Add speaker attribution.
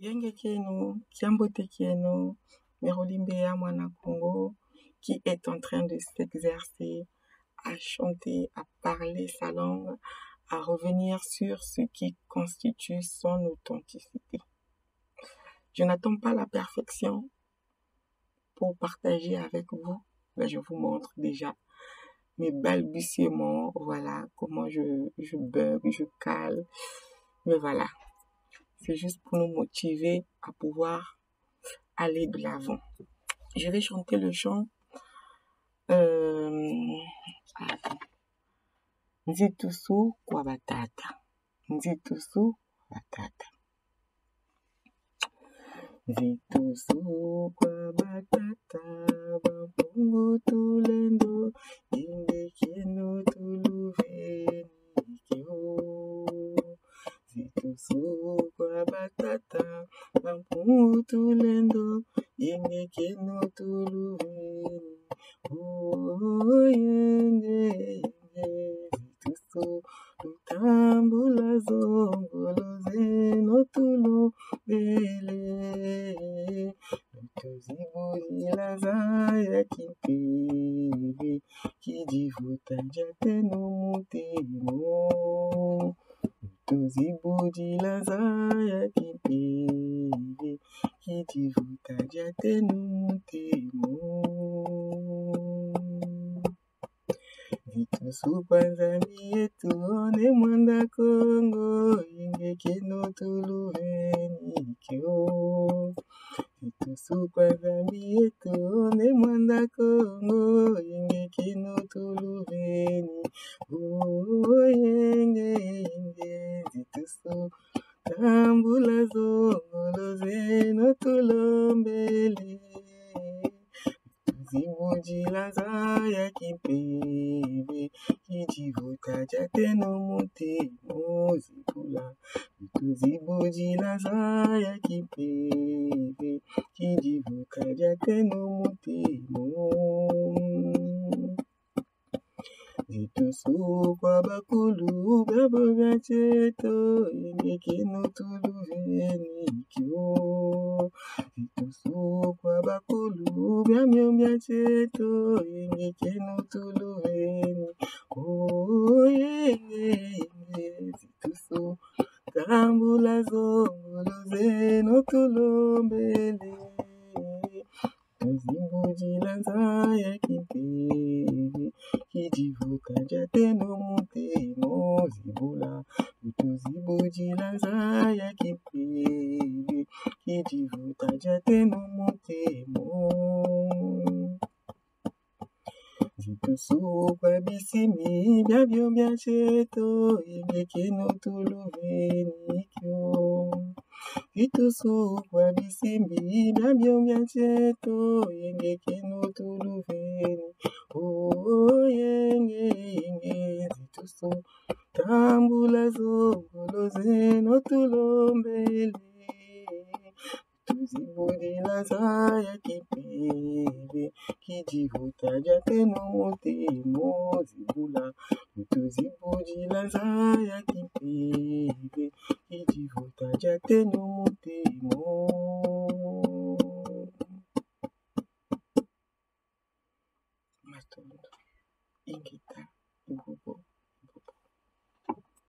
Speaker 1: Yenge Keno, Kiambote Keno, Merolimbea Mwana Congo, qui est en train de s'exercer à chanter, à parler sa langue, à revenir sur ce qui constitue son authenticité. Je n'attends pas la perfection pour partager avec vous. Là, je vous montre déjà mes balbutiements, voilà, comment je bug, je cale. Mais voilà, c'est juste pour nous motiver à pouvoir aller de l'avant. Je vais chanter le chant Nzitusu kwa batata. Nzitusu kwa batata. Nzitusu kwa batata. Bampungu tulendo. Ingekeno tuluveni kyo. Nzitusu kwa batata. Bampungu tulendo. Ingekeno tuluveni. Oh, yenge, zituso, lutambula zongolo zeno tulo bele. Lutozibulila zaya kimpebe, kidivuta jateno mutemo. Lutozibulila zaya kimpebe, kidivuta jateno mutemo. Zitusu kwanza mietu one mwanda Kongo, ingekeno tuluveni kyo. Zitusu kwanza mietu one mwanda Kongo, ingekeno tuluveni. Oh, yenge, zitusu, tambula zongolo zeno tulombele. Zibujila zaya kimpebe, kijivuta jateno mutemo zibula. Zibujila zaya kimpebe, kijivuta jateno mutemo. Zitusu kwa bakulu babo gacheto, ingekeno tuluveni kyo. Zitusu kwa bakulu byamyo byacheto, ingekeno tuluveni. Oh, yenge, zitusu, tambula zongolo zeno tulombele. Zibujila zaya kimpebe, kijivuta jateno mutemo zibula. Zibujila zaya kimpebe, kijivuta jateno mutemo. Zitusu kwa bisimi byabyo byacheto, ingekeno tuluveni kyo. Zitusu kwa bisimi byabyo byacheto, ingekeno tuluveni. Oh, yenge, zitusu, tambula zongolo zeno tulombele. Tuzibulila zaya kimpebe, kijivuta jateno mutemo zibula. Tuzibulila zaya kimpebe, kijivuta jateno